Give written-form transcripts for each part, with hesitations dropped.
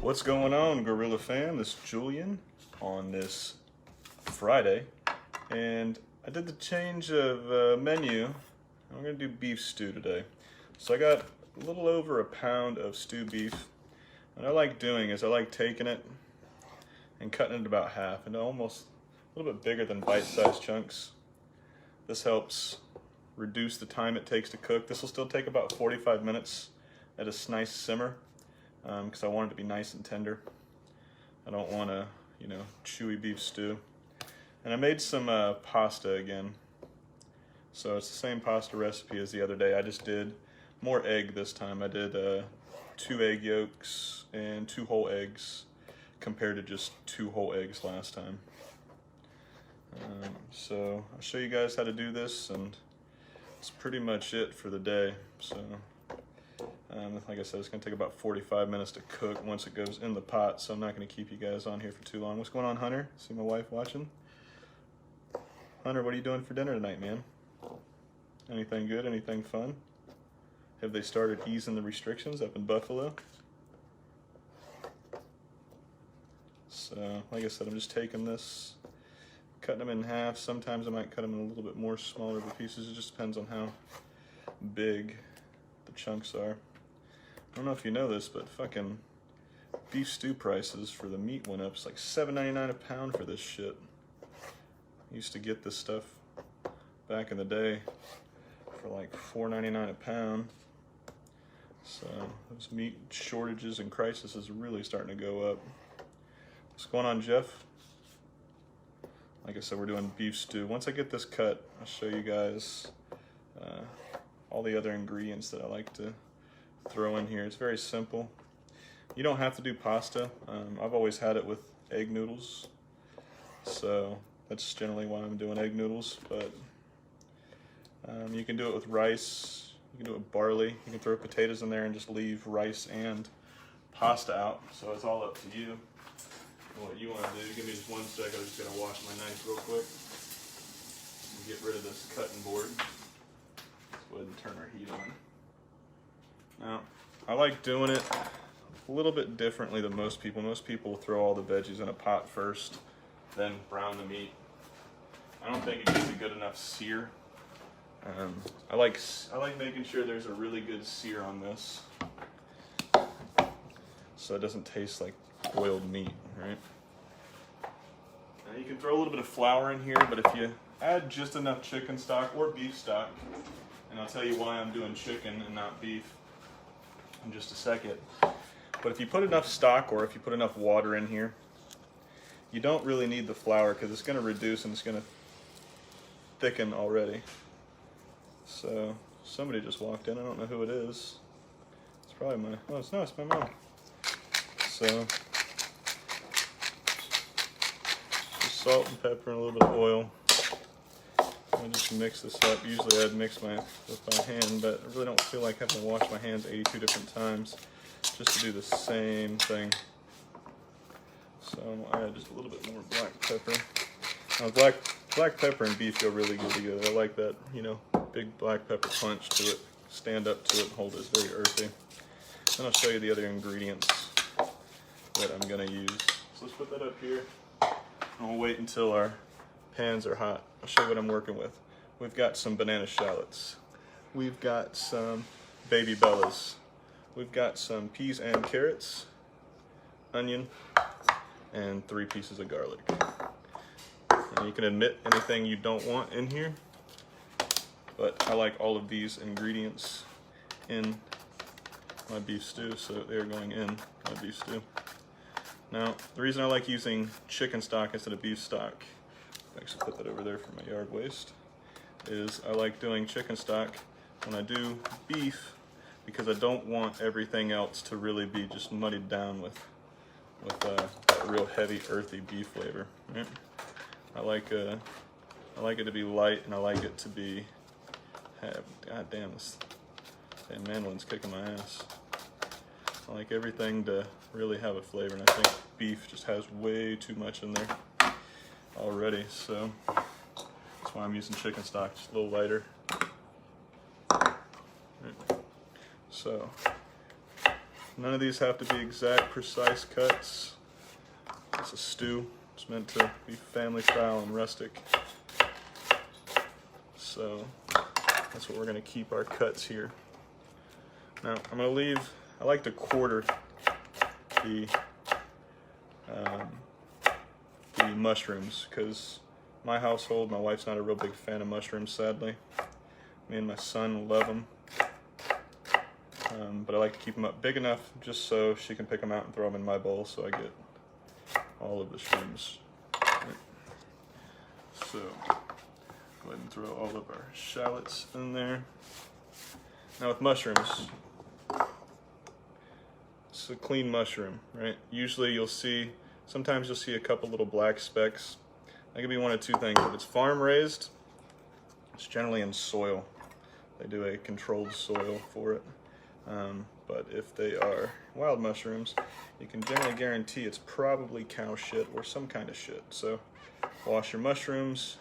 What's going on, Gorilla fam? This is Julian on this Friday, and I did the change of menu. I'm gonna do beef stew today. So I got a little over a pound of stew beef. What I like doing is I like taking it and cutting it about half into almost a little bit bigger than bite-sized chunks. This helps reduce the time it takes to cook. This will still take about 45 minutes at a nice simmer. Because I want it to be nice and tender. I don't want a, chewy beef stew. And I made some pasta again. So it's the same pasta recipe as the other day. I just did more egg this time. I did 2 egg yolks and 2 whole eggs compared to just 2 whole eggs last time. So I'll show you guys how to do this, and that's pretty much it for the day. So. Like I said, it's going to take about 45 minutes to cook once it goes in the pot, so I'm not going to keep you guys on here for too long. What's going on, Hunter? See my wife watching? Hunter, what are you doing for dinner tonight, man? Anything good? Anything fun? Have they started easing the restrictions up in Buffalo? So, like I said, I'm just taking this, cutting them in half. Sometimes I might cut them in a little bit more smaller pieces. It just depends on how big the chunks are. I don't know if you know this, but fucking beef stew prices for the meat went up. It's like $7.99 a pound for this shit. I used to get this stuff back in the day for like $4.99 a pound. So those meat shortages and crisis is really starting to go up. What's going on, Jeff? Like I said, we're doing beef stew. Once I get this cut, I'll show you guys all the other ingredients that I like to throw in here. It's very simple. You don't have to do pasta. I've always had it with egg noodles, so that's generally why I'm doing egg noodles, but you can do it with rice, you can do it with barley, you can throw potatoes in there and just leave rice and pasta out, so it's all up to you what you want to do. Give me just 1 second, I'm just going to wash my knife real quick and get rid of this cutting board. Let's go ahead and turn our heat on. Now, I like doing it a little bit differently than most people. Most people throw all the veggies in a pot first, then brown the meat. I don't think it gives a good enough sear. I like making sure there's a really good sear on this, so it doesn't taste like boiled meat, right? Now you can throw a little bit of flour in here, but if you add just enough chicken stock or beef stock, and I'll tell you why I'm doing chicken and not beef in just a second. But if you put enough stock or if you put enough water in here, you don't really need the flour because it's going to reduce and it's going to thicken already. So somebody just walked in. I don't know who it is. It's probably my, oh, it's my mom. So just salt and pepper and a little bit of oil. I just mix this up. Usually I'd mix with my hand, but I really don't feel like having to wash my hands 82 different times just to do the same thing. So I'll add just a little bit more black pepper. Now black pepper and beef go really good together. I like that, big black pepper punch to it, stand up to it and hold it. It's very earthy. Then I'll show you the other ingredients that I'm gonna use. So let's put that up here, and we'll wait until our pans are hot. I'll show you what I'm working with. We've got some banana shallots. We've got some baby bellas. We've got some peas and carrots, onion, and 3 pieces of garlic. And you can omit anything you don't want in here, but I like all of these ingredients in my beef stew, so they're going in my beef stew. Now, the reason I like using chicken stock instead of beef stock, actually put that over there for my yard waste, is I like doing chicken stock when I do beef because I don't want everything else to really be just muddied down with that real heavy earthy beef flavor, right? I like it to be light, and I like it to be, god damn, this damn mandolin's kicking my ass. I like everything to really have a flavor, and I think beef just has way too much in there already, so that's why I'm using chicken stock, just a little lighter. Right. So none of these have to be exact, precise cuts. It's a stew. It's meant to be family style and rustic. So that's what we're going to keep our cuts here. Now I'm going to leave, I like to quarter the mushrooms, because my household, my wife's not a real big fan of mushrooms, sadly. Me and my son love them. But I like to keep them up big enough just so she can pick them out and throw them in my bowl, so I get all of the shrooms. Right. So go ahead and throw all of our shallots in there. Now with mushrooms, it's a clean mushroom, right? Usually sometimes you'll see a couple little black specks. That could be one of two things. If it's farm raised, it's generally in soil. They do a controlled soil for it. But if they are wild mushrooms, you can generally guarantee it's probably cow shit or some kind of shit. So wash your mushrooms,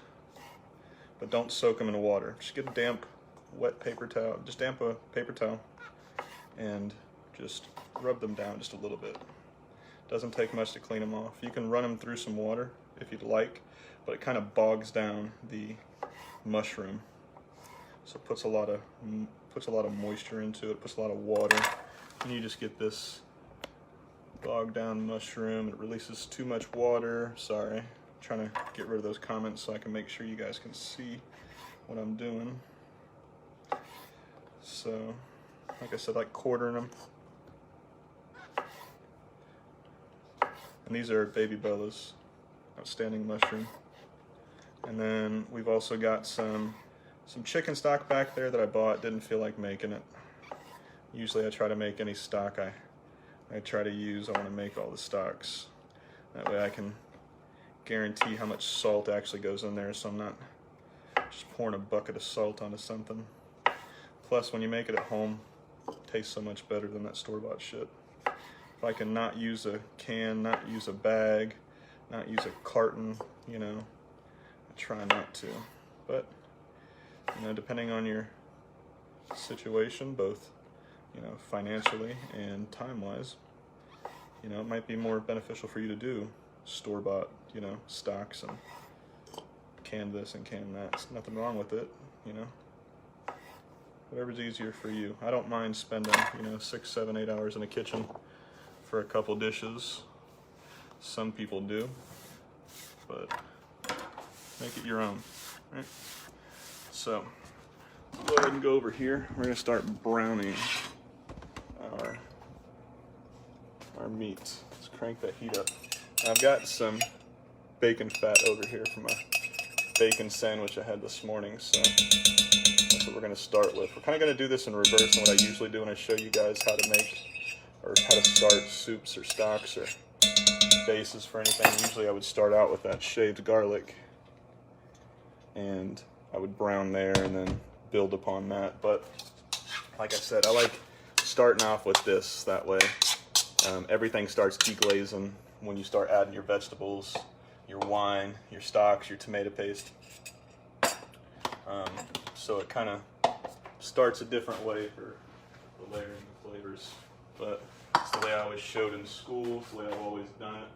but don't soak them in water. Just get a damp, wet paper towel, just damp a paper towel, and just rub them down just a little bit. Doesn't take much to clean them off. You can run them through some water if you'd like, but it kind of bogs down the mushroom. So it puts a lot of moisture into it, puts a lot of water, and you just get this bogged down mushroom. It releases too much water. Sorry, I'm trying to get rid of those comments so I can make sure you guys can see what I'm doing. So, like I said, like quartering them. And these are baby bellas, outstanding mushroom. And then we've also got some chicken stock back there that I bought, didn't feel like making it. Usually I try to make any stock I try to use, I want to make all the stocks. That way I can guarantee how much salt actually goes in there, so I'm not just pouring a bucket of salt onto something. Plus when you make it at home, it tastes so much better than that store-bought shit. If I can not use a can, not use a bag, not use a carton, you know, I try not to. But you know, depending on your situation, both, you know, financially and time-wise, you know, it might be more beneficial for you to do store-bought, you know, stocks and can this and can that. There's nothing wrong with it, you know. Whatever's easier for you. I don't mind spending, you know, 6, 7, 8 hours in the kitchen for a couple dishes. Some people do, but make it your own, right? So, let's go ahead and go over here. We're gonna start browning our meat. Let's crank that heat up. I've got some bacon fat over here from a bacon sandwich I had this morning, so that's what we're gonna start with. We're kind of gonna do this in reverse than what I usually do when I show you guys how to make or how to start soups or stocks or bases for anything. Usually I would start out with that shaved garlic and I would brown there and then build upon that. But like I said, I like starting off with this. That way everything starts deglazing when you start adding your vegetables, your wine, your stocks, your tomato paste. So it kind of starts a different way for the layering of flavors. But it's the way I always showed in school. It's the way I've always done it.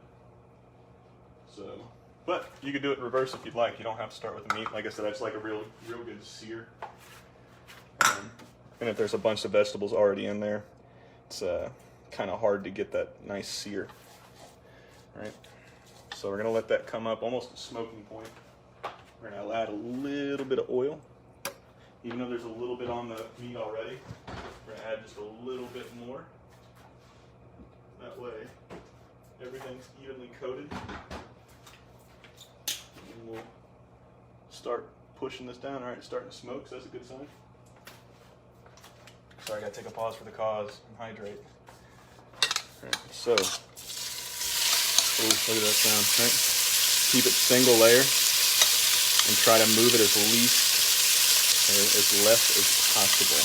So, but you could do it in reverse if you'd like. You don't have to start with the meat. Like I said, I just like a real good sear. And if there's a bunch of vegetables already in there, it's kind of hard to get that nice sear. All right. So we're gonna let that come up almost to smoking point. We're gonna add a little bit of oil. Even though there's a little bit on the meat already, we're gonna add just a little bit more. That way, everything's evenly coated. And we'll start pushing this down. All right, it's starting to smoke, so that's a good sign. Sorry, I gotta take a pause for the cause and hydrate. All right, so, ooh, look at that sound, right? Keep it single layer and try to move it as less as possible.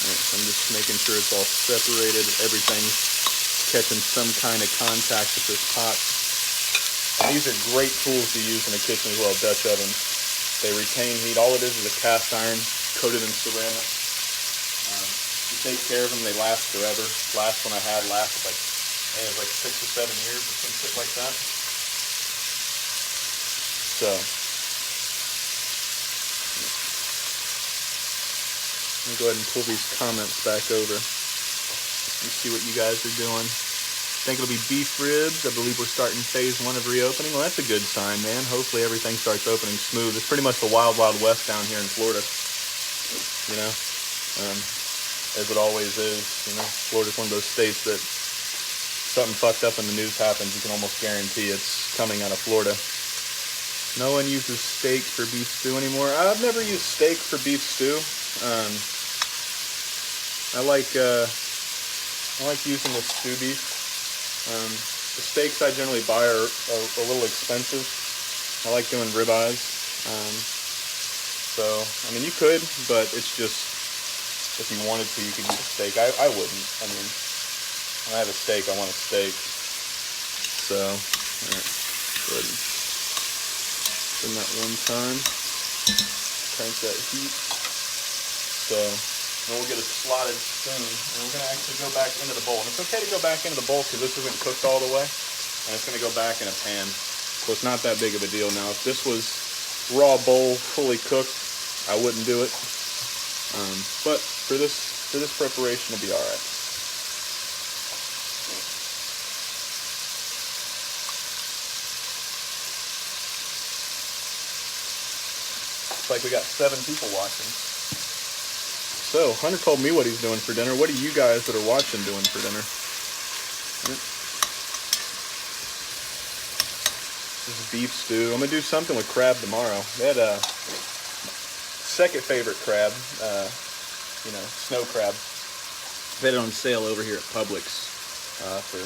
So I'm just making sure it's all separated, everything's catching some kind of contact with this pot. And these are great tools to use in the kitchen as well, Dutch ovens. They retain heat. All it is a cast iron coated in ceramic. You take care of them, they last forever. Last one I had lasted like, it was like 6 or 7 years or some shit like that. So, let me go ahead and pull these comments back over and see what you guys are doing. I think it'll be beef ribs. I believe we're starting phase 1 of reopening. Well, that's a good sign, man. Hopefully everything starts opening smooth. It's pretty much the wild, wild west down here in Florida, you know, as it always is. You know, Florida's one of those states that something fucked up in the news happens, you can almost guarantee it's coming out of Florida. No one uses steak for beef stew anymore. I've never used steak for beef stew. I like using the stew beef. The steaks I generally buy are a little expensive. I like doing ribeyes. So, I mean, you could, but it's just, if you wanted to, you could use a steak. I wouldn't. I mean, when I have a steak, I want a steak. So, alright, go ahead and spin that one time. Crank that heat. So, then we'll get a slotted spoon, and we're going to actually go back into the bowl. And it's okay to go back into the bowl because this isn't cooked all the way, and it's going to go back in a pan. So it's not that big of a deal. Now, if this was raw bowl, fully cooked, I wouldn't do it. But for this preparation, it'll be alright. Looks like we got 7 people watching. So, Hunter told me what he's doing for dinner. What are you guys that are watching doing for dinner? This is beef stew. I'm going to do something with crab tomorrow. They had a second favorite crab, you know, snow crab. They had it on sale over here at Publix for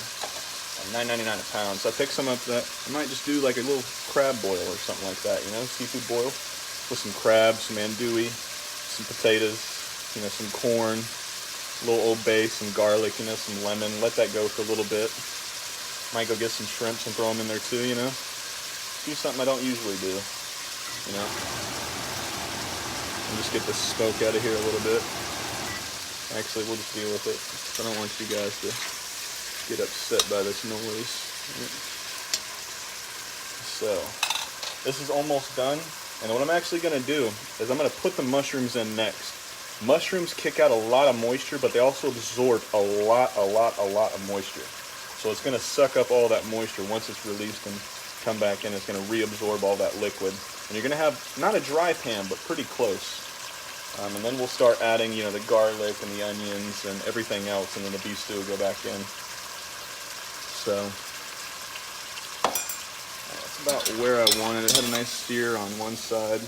$9.99 a pound. So I picked some up that I might just do like a little crab boil or something like that, you know, seafood boil with some crab, some andouille, some potatoes, you know, some corn, a little Old Bay, some garlic, you know, some lemon. Let that go for a little bit. Might go get some shrimps and throw them in there too, you know. Do something I don't usually do, you know. And just get the smoke out of here a little bit. Actually, we'll just deal with it. I don't want you guys to get upset by this noise. So, this is almost done. And what I'm actually going to do is I'm going to put the mushrooms in next. Mushrooms kick out a lot of moisture, but they also absorb a lot of moisture. So it's going to suck up all that moisture once it's released and come back in. It's going to reabsorb all that liquid. And you're going to have, not a dry pan, but pretty close. And then we'll start adding, you know, the garlic and the onions and everything else, and then the beef stew will go back in. So, that's about where I wanted it. It had a nice sear on one side.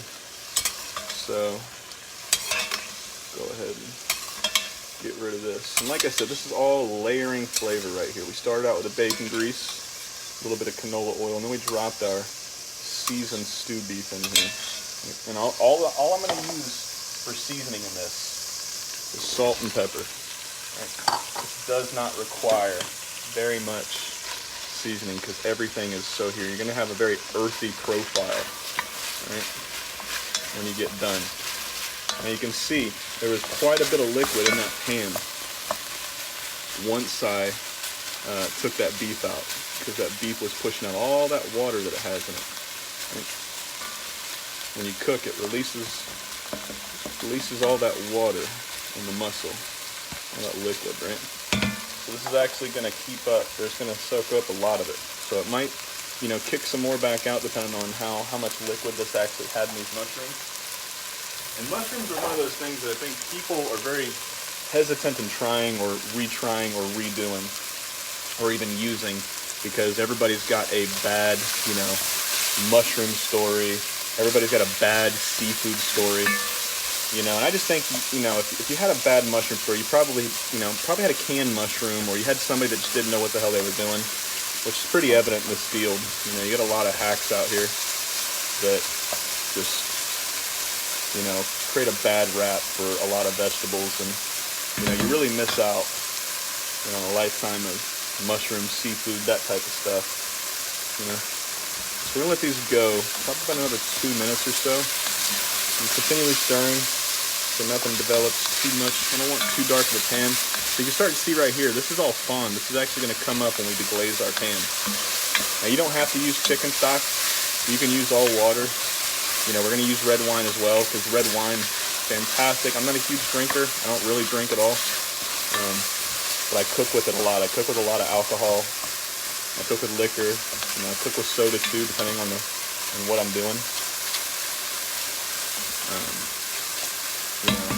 So, go ahead and get rid of this. And like I said, this is all layering flavor right here. We started out with the bacon grease, a little bit of canola oil, and then we dropped our seasoned stew beef in here. And all I'm going to use for seasoning in this is salt and pepper. Right. This does not require very much seasoning because everything is so here. You're going to have a very earthy profile, right, when you get done. Now you can see there was quite a bit of liquid in that pan once I took that beef out, because that beef was pushing out all that water that it has in it. Right? When you cook, it releases all that water in the muscle, all that liquid, right? So this is actually going to keep up, there's going to soak up a lot of it. So it might, you know, kick some more back out depending on how much liquid this actually had in these mushrooms. And mushrooms are one of those things that I think people are very hesitant in trying or retrying or redoing or even using, because everybody's got a bad, you know, mushroom story. Everybody's got a bad seafood story, you know. And I just think, you know, if you had a bad mushroom story, you probably had a canned mushroom, or you had somebody that just didn't know what the hell they were doing, which is pretty evident in this field. You know, you got a lot of hacks out here that just, you know, create a bad rap for a lot of vegetables. And you know, you really miss out, you know, a lifetime of mushrooms, seafood, that type of stuff, you know. So we're gonna let these go probably about another 2 minutes or so. I'm continually stirring so nothing develops too much. I don't want too dark of a pan. So you can start to see right here, this is all fond. This is actually gonna come up when we deglaze our pan. Now you don't have to use chicken stock. You can use all water. You know, we're gonna use red wine as well, because red wine, fantastic. I'm not a huge drinker. I don't really drink at all. But I cook with it a lot. I cook with a lot of alcohol. I cook with liquor. You know, I cook with soda too, depending on what I'm doing. You know.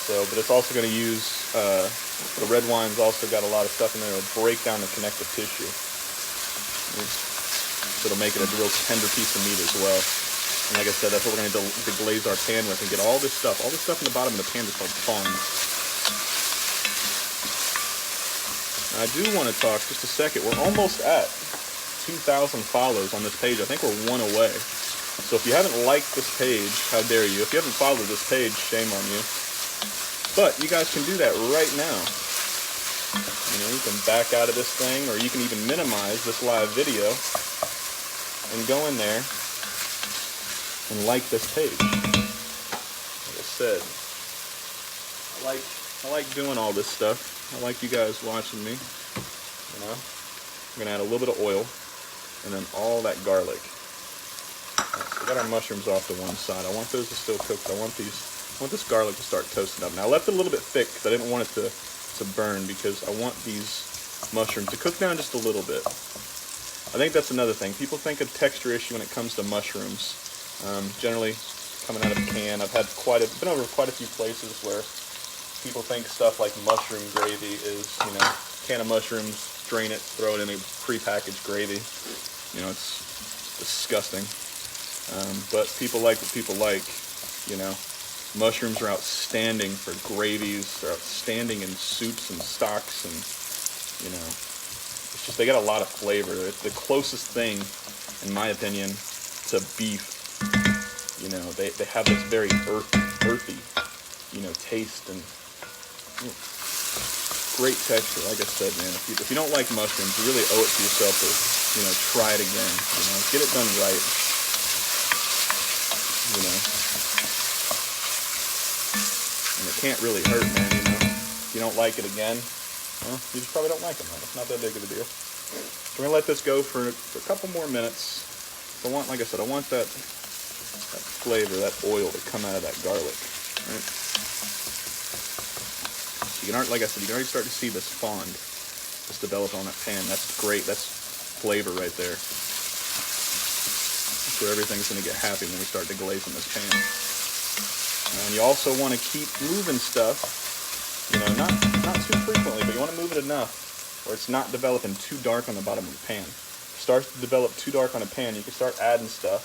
So, but it's also going to use the red wine's also got a lot of stuff in there that'll break down the connective tissue. So it'll make it a real tender piece of meat as well. And like I said, that's what we're going to deglaze our pan with and get all this stuff in the bottom of the pan that's called fond. I do want to talk just a second. We're almost at 2,000 follows on this page. I think we're one away. So if you haven't liked this page, how dare you? If you haven't followed this page, shame on you. But you guys can do that right now. You know, you can back out of this thing, or you can even minimize this live video and go in there and like this page. Like I said, I like doing all this stuff. I like you guys watching me. You know, I'm gonna add a little bit of oil and then all that garlic. Right, so we got our mushrooms off to one side. I want those to still cook. I want this garlic to start toasting up. Now I left it a little bit thick because I didn't want it to burn, because I want these mushrooms to cook down just a little bit. I think that's another thing. People think of texture issue when it comes to mushrooms. Generally coming out of a can. I've been over quite a few places where people think stuff like mushroom gravy is, you know, can of mushrooms, drain it, throw it in a prepackaged gravy. You know, it's disgusting. But people like what people like, you know. Mushrooms are outstanding for gravies. They're outstanding in soups and stocks, and, you know, it's just, they got a lot of flavor. It's the closest thing, in my opinion, to beef. You know, they have this very earthy, you know, taste and great texture. Like I said, man, if you don't like mushrooms, you really owe it to yourself to, you know, try it again. You know, get it done right. You know, and it can't really hurt, man. You know, if you don't like it again, well, you just probably don't like it, man. It's not that big of a deal. So we're gonna let this go for a couple more minutes. So I want, like I said, I want that flavor, that oil to come out of that garlic. Right? So you can, like I said, you can already start to see this fond just develop on that pan. That's great. That's flavor right there. That's where everything's going to get happy when we start deglazing this pan. And you also want to keep moving stuff, you know, not too frequently, but you want to move it enough where it's not developing too dark on the bottom of the pan. If it starts to develop too dark on a pan, you can start adding stuff.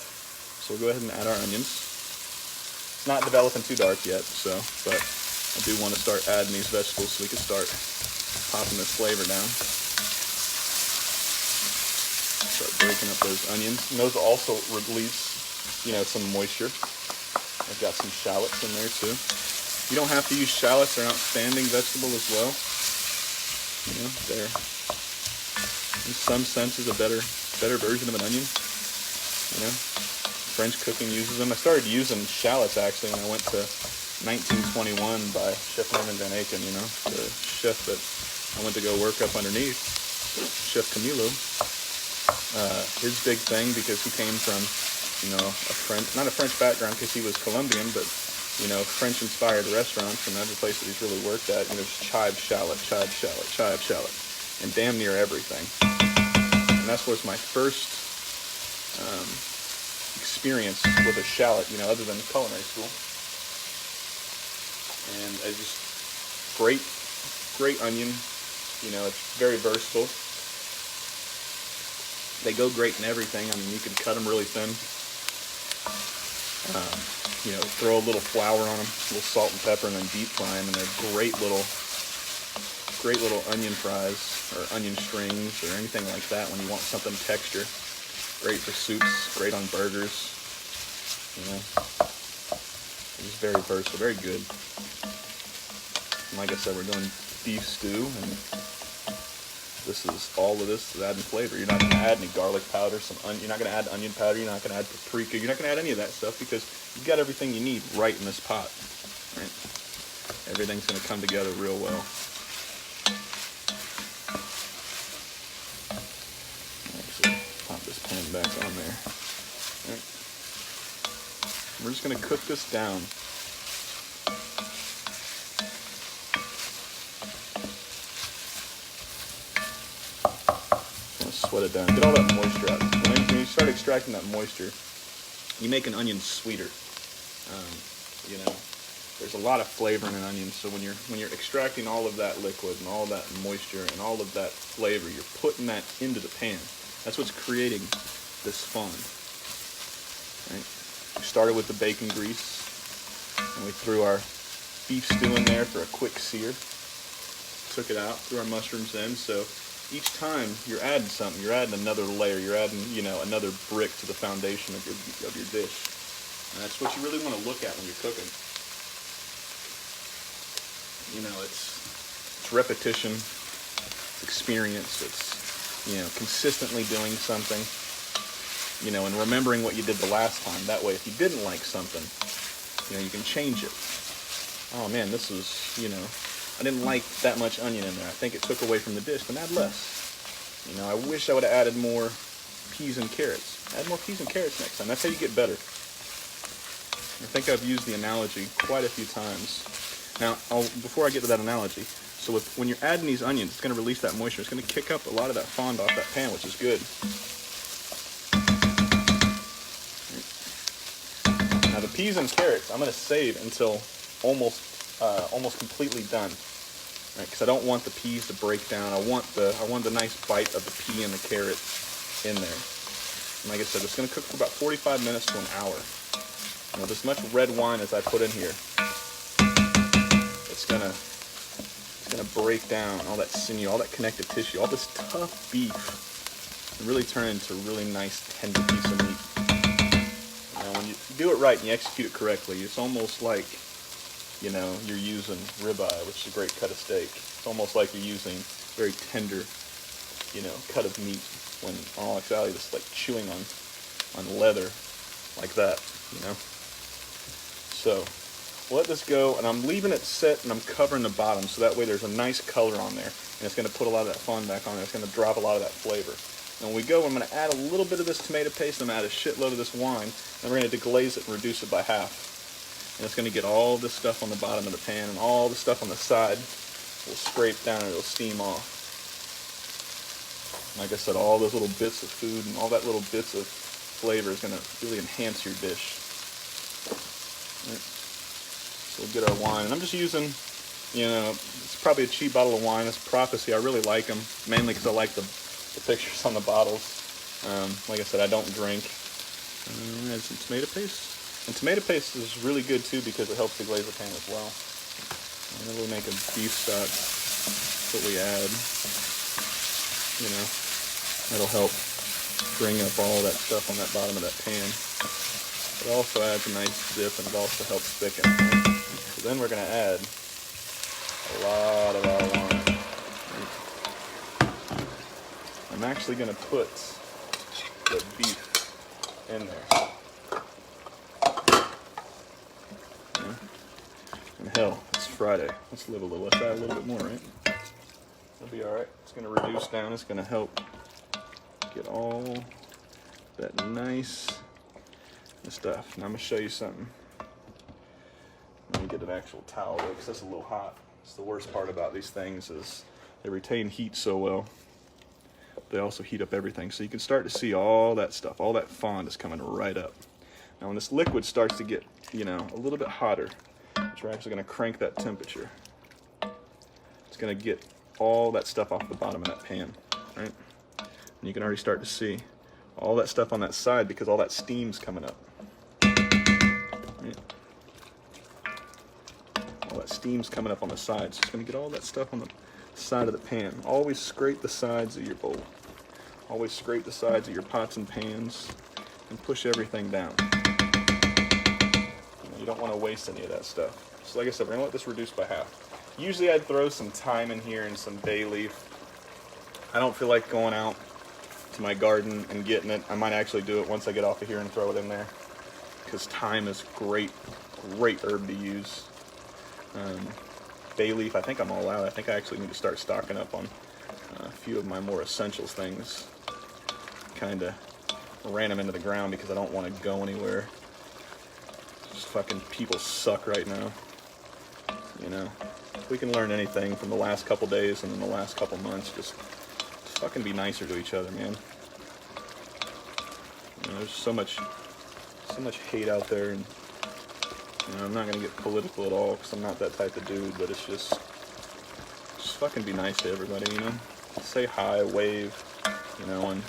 So we'll go ahead and add our onions. It's not developing too dark yet, but I do want to start adding these vegetables so we can start popping this flavor down. Start breaking up those onions. And those also release, you know, some moisture. I've got some shallots in there too. You don't have to use shallots. They're an outstanding vegetable as well. You know, they're in some senses a better version of an onion. You know, French cooking uses them. I started using shallots actually when I went to 1921 by Chef Norman Van Aken, you know, the chef that I went to go work up underneath, Chef Camilo. His big thing, because he came from, you know, not a French background because he was Colombian, but, you know, French-inspired restaurants, and every place that he's really worked at, you know, just chive shallot, and damn near everything. And that was my first experience with a shallot, you know, other than culinary school. And it's just great onion, you know, it's very versatile. They go great in everything. I mean, you can cut them really thin. You know, throw a little flour on them, a little salt and pepper, and then deep fry them, and they're great little onion fries, or onion strings, or anything like that when you want something texture. Great for soups, great on burgers, you know. It's very versatile, very good. And like I said, we're doing beef stew, and this is all of this is adding flavor. You're not going to add any garlic powder, you're not going to add onion powder, you're not going to add paprika, you're not going to add any of that stuff because you've got everything you need right in this pot. Right? Everything's going to come together real well. Actually, pop this pan back on there. Right. We're just going to cook this down. Sweat it down. Get all that moisture out. When you start extracting that moisture, you make an onion sweeter. You know, there's a lot of flavor in an onion, so when you're extracting all of that liquid and all that moisture and all of that flavor, you're putting that into the pan. That's what's creating this fond. Right? We started with the bacon grease, and we threw our beef stew in there for a quick sear. Took it out, threw our mushrooms in. So each time you're adding something, you're adding another layer, you're adding, you know, another brick to the foundation of your dish. And that's what you really want to look at when you're cooking. You know, it's repetition, it's experience, it's, you know, consistently doing something, you know, and remembering what you did the last time. That way, if you didn't like something, you know, you can change it. Oh man, this was, you know, I didn't like that much onion in there. I think it took away from the dish, then add less. You know, I wish I would have added more peas and carrots. Add more peas and carrots next time. That's how you get better. I think I've used the analogy quite a few times. Now, before I get to that analogy, so when you're adding these onions, it's going to release that moisture. It's going to kick up a lot of that fond off that pan, which is good. Now, the peas and carrots, I'm going to save until almost completely done, right? Because I don't want the peas to break down. I want the nice bite of the pea and the carrot in there. And like I said, it's going to cook for about 45 minutes to an hour. You know, as much red wine as I put in here, it's gonna break down all that sinew, all that connective tissue, all this tough beef, and really turn into a really nice tender piece of meat. Now, when you do it right and you execute it correctly, it's almost like, you know, you're using ribeye, which is a great cut of steak. It's almost like you're using very tender, you know, cut of meat, when in all actuality it's like chewing on leather like that, you know. So we'll let this go, and I'm leaving it set, and I'm covering the bottom so that way there's a nice color on there, and it's going to put a lot of that fond back on there. It's going to drop a lot of that flavor. And when we go, I'm going to add a little bit of this tomato paste. I'm going to add a shitload of this wine, and we're going to deglaze it and reduce it by half. And it's going to get all this stuff on the bottom of the pan, and all the stuff on the side will scrape down and it'll steam off. Like I said, all those little bits of food and all that little bits of flavor is going to really enhance your dish. Right. So we'll get our wine, and I'm just using, you know, it's probably a cheap bottle of wine. It's Prophecy. I really like them, mainly because I like the pictures on the bottles. Like I said, I don't drink. Add some tomato paste. And tomato paste is really good too because it helps to glaze the pan as well. And then we'll make a beef stock. That's what we add. You know, that'll help bring up all that stuff on that bottom of that pan. It also adds a nice zip, and it also helps thicken. So then we're going to add a lot of our wine. I'm actually going to put the beef in there. And hell, it's Friday. Let's live a little. Let's add a little bit more, right? It'll be alright. It's going to reduce down. It's going to help get all that nice stuff. Now I'm going to show you something. Let me get an actual towel though, because that's a little hot. It's the worst part about these things is they retain heat so well. They also heat up everything. So you can start to see all that stuff. All that fond is coming right up. Now when this liquid starts to get, you know, a little bit hotter, which we're actually going to crank that temperature, it's going to get all that stuff off the bottom of that pan, right? And you can already start to see all that stuff on that side because all that steam's coming up. Right? All that steam's coming up on the sides. So it's going to get all that stuff on the side of the pan. Always scrape the sides of your bowl. Always scrape the sides of your pots and pans and push everything down. You don't want to waste any of that stuff. So like I said, we're going to let this reduce by half. Usually I'd throw some thyme in here and some bay leaf. I don't feel like going out to my garden and getting it. I might actually do it once I get off of here and throw it in there, because thyme is great herb to use. Bay leaf, I think I'm all out. I think I actually need to start stocking up on a few of my more essentials things. Kind of ran them into the ground because I don't want to go anywhere. Just fucking people suck right now. You know, if we can learn anything from the last couple days and then the last couple months, just fucking be nicer to each other, man. You know, there's so much hate out there, and you know, I'm not gonna get political at all because I'm not that type of dude, but it's just fucking be nice to everybody, you know? Say hi, wave, you know, and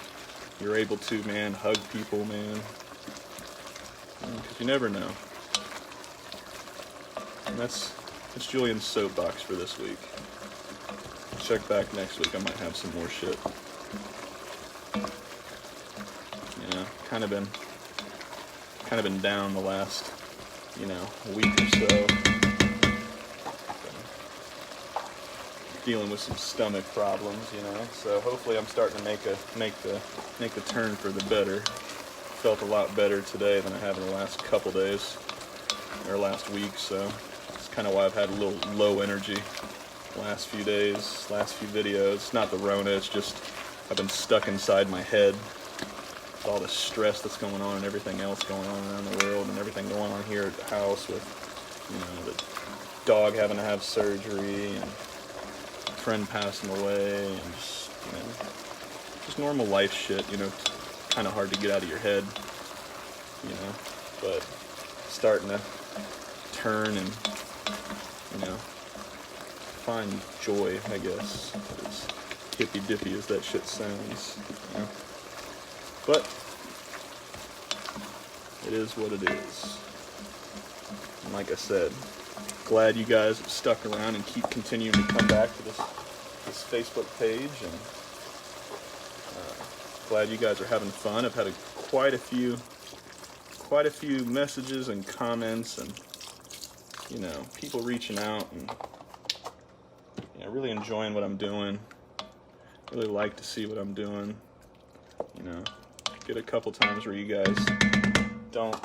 you're able to, man, hug people, man, because you never know. And that's Julian's soapbox for this week. Check back next week, I might have some more shit. You know, kind of been down the last, you know, week or so. Dealing with some stomach problems, you know. So hopefully I'm starting to make the turn for the better. Felt a lot better today than I have in the last couple days or last week. So it's kind of why I've had a little low energy last few days, last few videos. It's not the Rona, it's just I've been stuck inside my head with all the stress that's going on and everything else going on around the world and everything going on here at the house with, you know, the dog having to have surgery and friend passing away and just, you know, just normal life shit, you know, kind of hard to get out of your head, you know, but starting to turn and, you know, find joy, I guess, as hippy-dippy as that shit sounds, you know, but it is what it is. And like I said, glad you guys have stuck around and keep continuing to come back to this Facebook page, and glad you guys are having fun. I've had quite a few messages and comments, and you know, people reaching out, and you know, really enjoying what I'm doing. Really like to see what I'm doing. You know, get a couple times where you guys don't,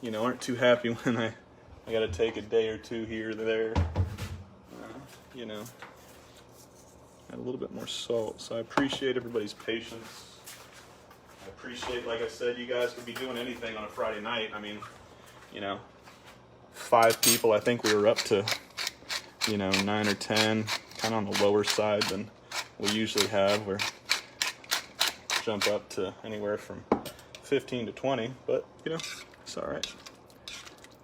you know, aren't too happy when I got to take a day or two here or there. You know, add a little bit more salt. So I appreciate everybody's patience. I appreciate, like I said, you guys could be doing anything on a Friday night. I mean, you know, 5 people. I think we were up to, you know, 9 or 10, kind of on the lower side than we usually have. We're jump up to anywhere from 15 to 20, but you know, it's all right.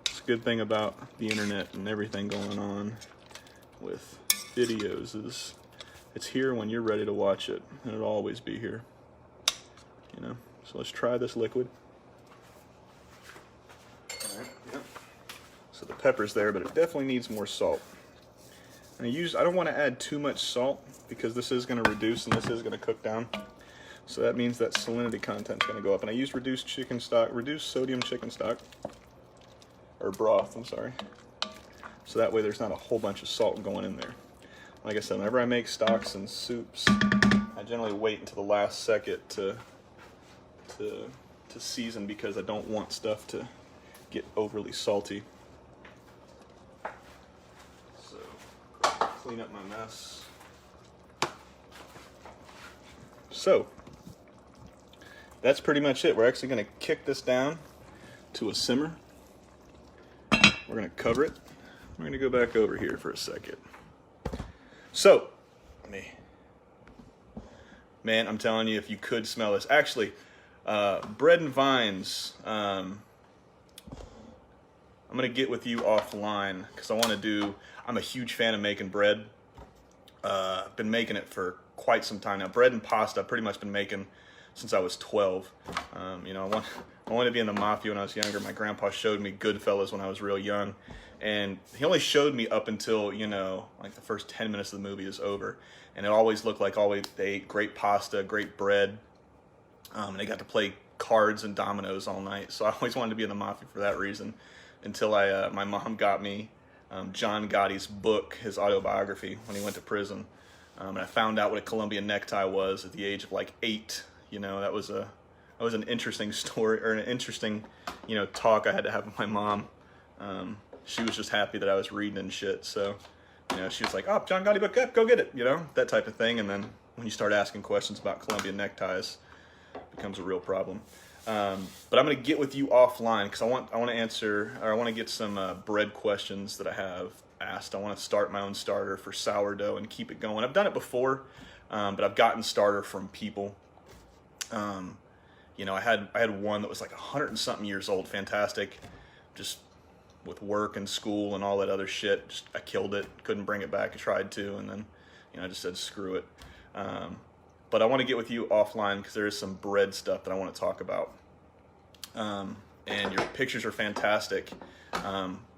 It's a good thing about the internet and everything going on with videos is it's here when you're ready to watch it, and it'll always be here, you know. So let's try this liquid. All right, yep. So the pepper's there, but it definitely needs more salt. And I don't want to add too much salt because this is going to reduce and this is going to cook down. So that means that salinity content is going to go up. And I used reduced sodium chicken stock, or broth, I'm sorry. So that way there's not a whole bunch of salt going in there. Like I said, whenever I make stocks and soups, I generally wait until the last second to season because I don't want stuff to get overly salty. So, clean up my mess. So, that's pretty much it. We're actually going to kick this down to a simmer. We're going to cover it. We're going to go back over here for a second. So, man, I'm telling you, if you could smell this. Actually, bread and vines, I'm going to get with you offline because I'm a huge fan of making bread. I've been making it for quite some time now. Bread and pasta I've pretty much been making since I was 12. You know, I wanted to be in the mafia when I was younger. My grandpa showed me Goodfellas when I was real young. And he only showed me up until, you know, like the first 10 minutes of the movie is over. And it always looked like they ate great pasta, great bread. And they got to play cards and dominoes all night. So I always wanted to be in the mafia for that reason. Until my mom got me John Gotti's book, his autobiography, when he went to prison. And I found out what a Colombian necktie was at the age of like 8. You know, that was an interesting story, or an interesting, you know, talk I had to have with my mom. She was just happy that I was reading and shit. So, you know, she was like, "Oh, John Gotti book, yeah, go get it," you know, that type of thing. And then when you start asking questions about Colombian neckties, it becomes a real problem. But I'm gonna get with you offline because I want to answer, or I want to get some bread questions that I have asked. I want to start my own starter for sourdough and keep it going. I've done it before, but I've gotten starter from people. You know, I had one that was like 100 and something years old, fantastic. Just with work and school and all that other shit, I killed it. Couldn't bring it back. I tried to, and then, you know, I just said screw it. But I want to get with you offline because there is some bread stuff that I want to talk about. And your pictures are fantastic.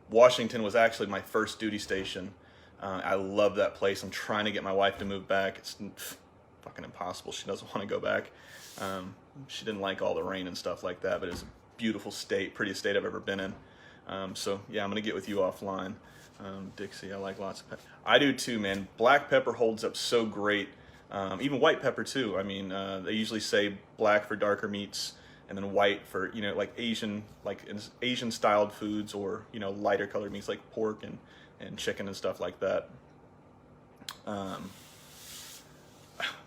Washington was actually my first duty station. I love that place. I'm trying to get my wife to move back. It's fucking impossible. She doesn't want to go back. She didn't like all the rain and stuff like that, but it's a beautiful state, prettiest state I've ever been in. So yeah, I'm gonna get with you offline. Dixie, I like lots of pepper. I do too, man. Black pepper holds up so great. Even white pepper too. I mean, they usually say black for darker meats, and then white for, you know, like Asian styled foods, or, you know, lighter colored meats like pork and chicken and stuff like that.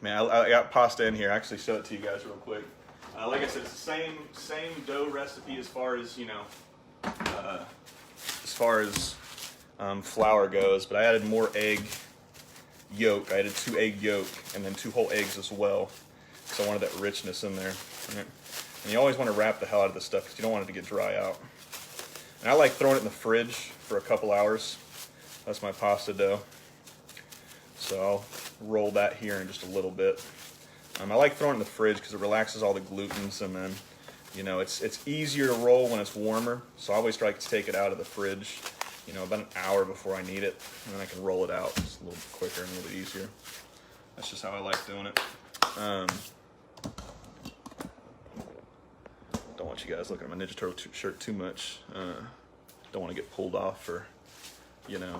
Man, I got pasta in here. I actually show it to you guys real quick. Like I said, it's the same dough recipe as far as, you know, flour goes, but I added more egg yolk. I added 2 egg yolk and then 2 whole eggs as well, so I wanted that richness in there. Right. And you always want to wrap the hell out of this stuff because you don't want it to get dry out. And I like throwing it in the fridge for a couple hours. That's my pasta dough. So I'll roll that here in just a little bit. I like throwing it in the fridge because it relaxes all the glutens, and then, you know, it's easier to roll when it's warmer. So I always try to take it out of the fridge, you know, about an hour before I need it, and then I can roll it out. It's a little bit quicker and a little bit easier. That's just how I like doing it. Don't want you guys looking at my Ninja Turtle shirt too much. Don't want to get pulled off for, you know,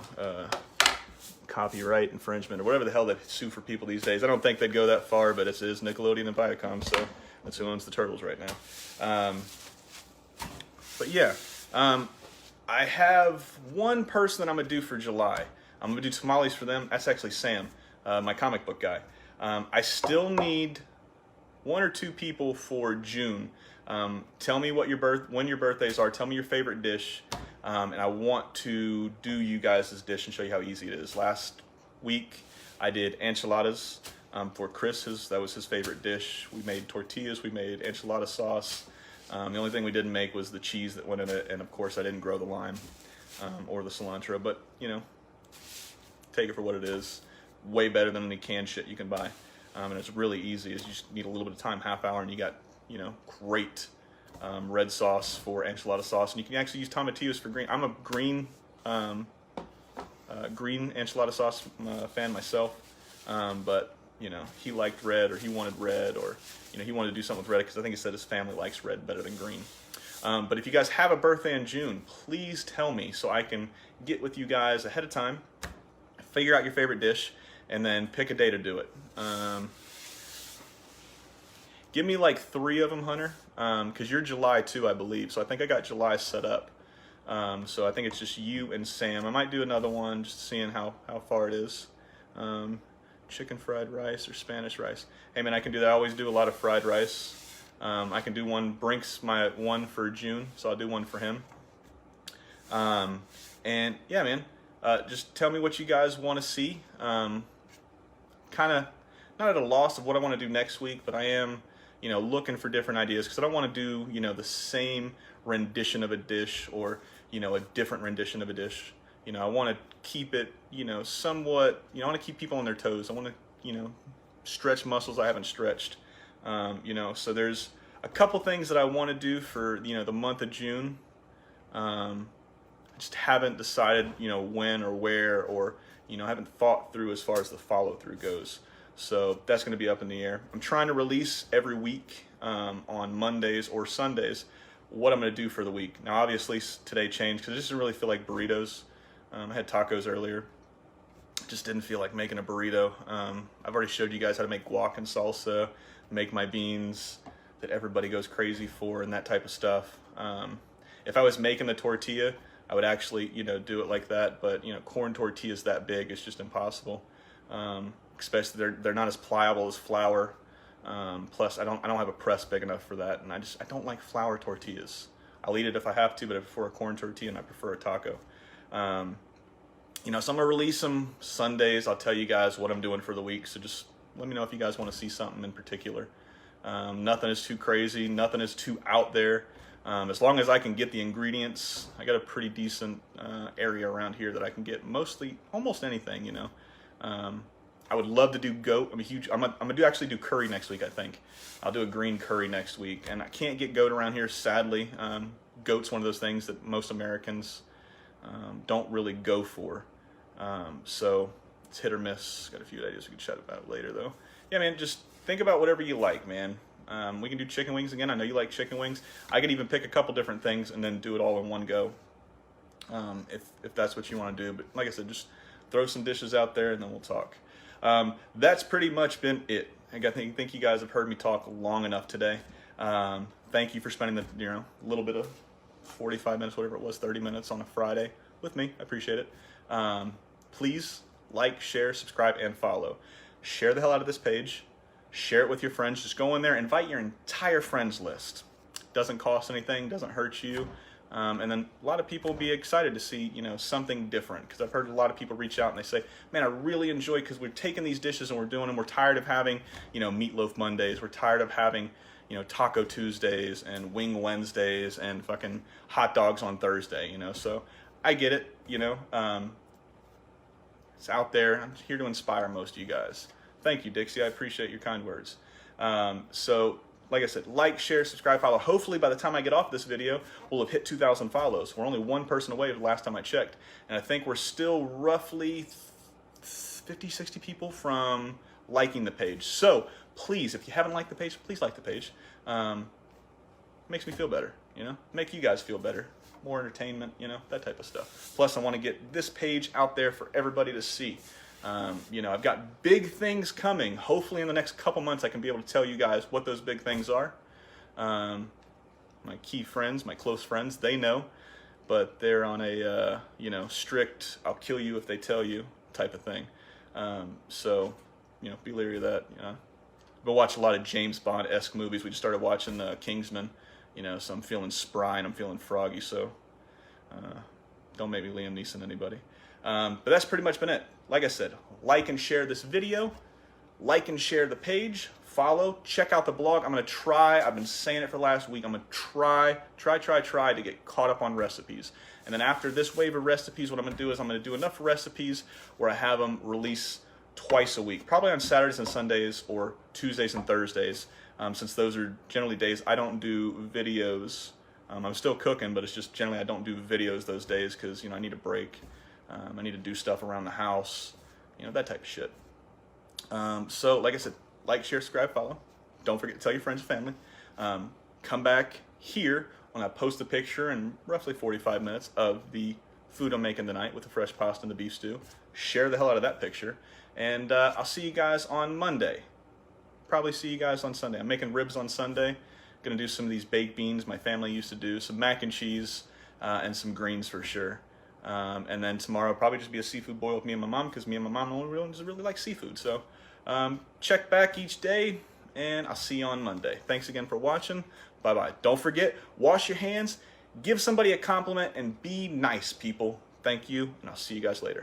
copyright infringement or whatever the hell they sue for people these days. I don't think they'd go that far, but it is Nickelodeon and Viacom, so that's who owns the Turtles right now. But yeah, I have one person that I'm gonna do for July. I'm gonna do tamales for them. That's actually Sam, my comic book guy. I still need 1 or 2 people for June. Tell me when your birthdays are. Tell me your favorite dish. And I want to do you guys this dish and show you how easy it is. Last week I did enchiladas for Chris. That was his favorite dish. We made tortillas. We made enchilada sauce. The only thing we didn't make was the cheese that went in it, and of course I didn't grow the lime or the cilantro. But, you know, take it for what it is. Way better than any canned shit you can buy. And it's really easy. You just need a little bit of time, half hour, and you got, you know, great red sauce for enchilada sauce. And you can actually use tomatillos for green. I'm a green enchilada sauce fan myself, but, you know, he liked red, or he wanted red, or, you know, he wanted to do something with red because I think he said his family likes red better than green. But if you guys have a birthday in June, please tell me so I can get with you guys ahead of time, figure out your favorite dish, and then pick a day to do it. Give me like 3 of them, Hunter, because you're July too, I believe. So I think I got July set up. So I think it's just you and Sam. I might do another one, just seeing how far it is. Chicken fried rice or Spanish rice. Hey man, I can do that. I always do a lot of fried rice. I can do one. Brink's my one for June, so I'll do one for him. And yeah, man, just tell me what you guys want to see. Kind of not at a loss of what I want to do next week, but I am, you know, looking for different ideas because I don't want to do, you know, the same rendition of a dish, or, you know, a different rendition of a dish. You know, I want to keep it, you know, somewhat, you know, I want to keep people on their toes. I want to, you know, stretch muscles I haven't stretched. You know, so there's a couple things that I want to do for, you know, the month of June. I just haven't decided, you know, when or where, or, you know, I haven't thought through as far as the follow through goes. So that's going to be up in the air. I'm trying to release every week on Mondays or Sundays what I'm going to do for the week. Now, obviously, today changed because I just didn't really feel like burritos. I had tacos earlier. Just didn't feel like making a burrito. I've already showed you guys how to make guac and salsa, make my beans that everybody goes crazy for, and that type of stuff. If I was making the tortilla, I would actually, do it like that. But corn tortillas that big, it's just impossible. Especially they're not as pliable as flour. Plus, I don't have a press big enough for that, and I don't like flour tortillas. I'll eat it if I have to, but I prefer a corn tortilla, and I prefer a taco. So I'm gonna release them Sundays. I'll tell you guys what I'm doing for the week. So just let me know if you guys want to see something in particular. Nothing is too crazy. Nothing is too out there. As long as I can get the ingredients, I got a pretty decent area around here that I can get almost anything. I would love to do goat. I'm gonna actually do curry next week. I think I'll do a green curry next week, and I can't get goat around here, sadly. Goat's one of those things that most Americans don't really go for. So it's hit or miss. Got a few ideas we can chat about it later, though. Yeah, man, just think about whatever you like, man. We can do chicken wings again. I know you like chicken wings. I could even pick a couple different things and then do it all in one go, if that's what you want to do. But like I said, just throw some dishes out there and then we'll talk. That's pretty much been it. I think you guys have heard me talk long enough today. Thank you for spending the little bit of 45 minutes, whatever it was, 30 minutes on a Friday with me. I appreciate it. Please like, share, subscribe, and follow. Share the hell out of this page. Share it with your friends. Just go in there, invite your entire friends list. Doesn't cost anything, doesn't hurt you. And then a lot of people will be excited to see, something different. Because I've heard a lot of people reach out and they say, man, I really enjoy, because we're taking these dishes and we're doing them. We're tired of having, Meatloaf Mondays. We're tired of having, Taco Tuesdays and Wing Wednesdays and fucking hot dogs on Thursday, So I get it, it's out there. I'm here to inspire most of you guys. Thank you, Dixie. I appreciate your kind words. So, like I said, like, share, subscribe, follow. Hopefully, by the time I get off this video, we'll have hit 2,000 follows. We're only one person away the last time I checked. And I think we're still roughly 50, 60 people from liking the page. So, please, if you haven't liked the page, please like the page. Makes me feel better, Make you guys feel better. More entertainment, that type of stuff. Plus, I want to get this page out there for everybody to see. I've got big things coming. Hopefully in the next couple months I can be able to tell you guys what those big things are. My key friends, my close friends, they know, but they're on a, strict, I'll kill you if they tell you type of thing. So, be leery of that. I've been watching a lot of James Bond-esque movies. We just started watching Kingsman, so I'm feeling spry and I'm feeling froggy, so don't make me Liam Neeson anybody. But that's pretty much been it. Like I said, like and share this video, like and share the page, follow, check out the blog. I'm going to try, I've been saying it for the last week, I'm going to try to get caught up on recipes. And then after this wave of recipes, what I'm going to do is I'm going to do enough recipes where I have them release twice a week, probably on Saturdays and Sundays or Tuesdays and Thursdays, since those are generally days I don't do videos. I'm still cooking, but it's just generally I don't do videos those days because, I need a break. I need to do stuff around the house, that type of shit. So, like I said, like, share, subscribe, follow. Don't forget to tell your friends and family. Come back here when I post a picture in roughly 45 minutes of the food I'm making tonight with the fresh pasta and the beef stew. Share the hell out of that picture. And I'll see you guys on Monday. Probably see you guys on Sunday. I'm making ribs on Sunday. Gonna do some of these baked beans my family used to do, some mac and cheese, and some greens for sure. And then tomorrow will probably just be a seafood boil with me and my mom, because me and my mom only really like seafood. So check back each day, and I'll see you on Monday. Thanks again for watching. Bye-bye. Don't forget, wash your hands, give somebody a compliment, and be nice, people. Thank you, and I'll see you guys later.